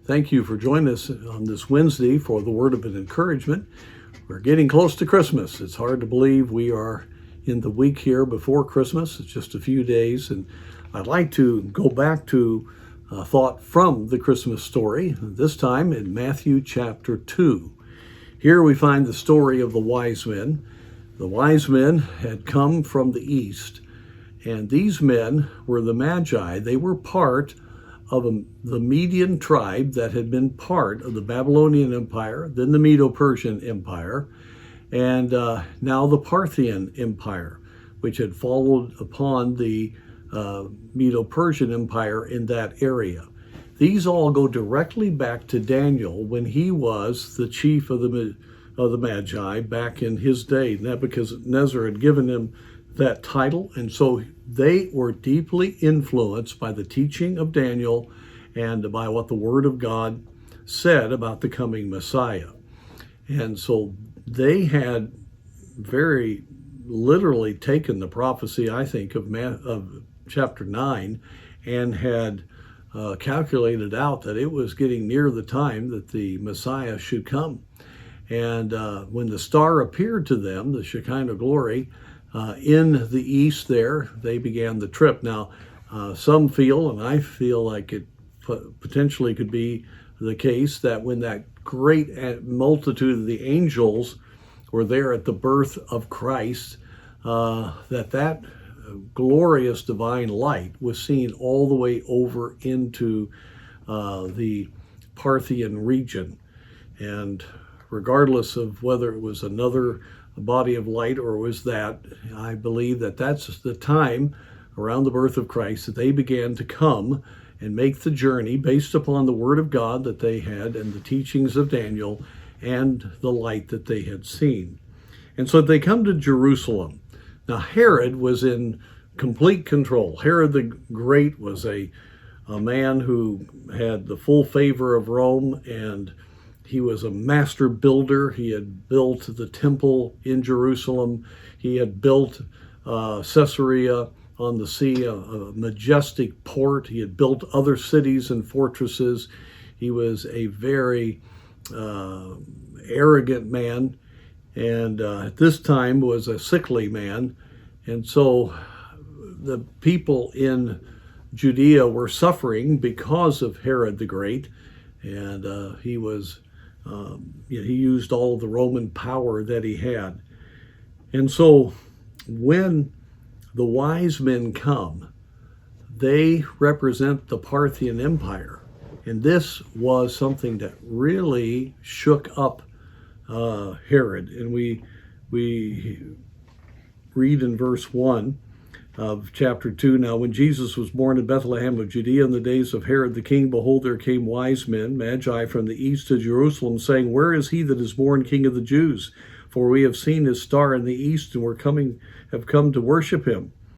Thank you for joining us on this Wednesday for the word of an encouragement. We're getting close to Christmas. It's hard to believe we are in the week here before Christmas. It's just a few days, and I'd like to go back to a thought from the Christmas story, this time in Matthew chapter 2. Here we find the story of the wise men. The wise men had come from the east, and these men were the Magi. They were part of the Median tribe that had been part of the Babylonian Empire, then the Medo-Persian Empire, and now the Parthian Empire, which had followed upon the Medo-Persian Empire in that area. These all go directly back to Daniel when he was the chief of the Magi back in his day. Nebuchadnezzar had given him that title, and so they were deeply influenced by the teaching of Daniel and by what the Word of God said about the coming Messiah. And so they had very literally taken the prophecy, I think, of chapter 9 and had calculated out that it was getting near the time that the Messiah should come. And when the star appeared to them, the Shekinah glory, in the east there, they began the trip. Now, some feel, and I feel like it potentially could be the case, that when that great multitude of the angels were there at the birth of Christ, that glorious divine light was seen all the way over into the Parthian region. And regardless of whether it was another body of light or was that, I believe that that's the time around the birth of Christ that they began to come and make the journey based upon the Word of God that they had and the teachings of Daniel and the light that they had seen. And so they come to Jerusalem. Now Herod was in complete control. Herod the Great was a man who had the full favor of Rome, and he was a master builder. He had built the temple in Jerusalem. He had built Caesarea on the sea, a majestic port. He had built other cities and fortresses. He was a very arrogant man, and at this time was a sickly man. And so the people in Judea were suffering because of Herod the Great, and he used all of the Roman power that he had. And so when the wise men come, they represent the Parthian Empire. And this was something that really shook up Herod. And we read in verse 1 of chapter 2, "Now when Jesus was born in Bethlehem of Judea in the days of Herod the king, behold, there came wise men, Magi, from the east to Jerusalem, saying, Where is he that is born King of the Jews? For we have seen his star in the east, and have come to worship him.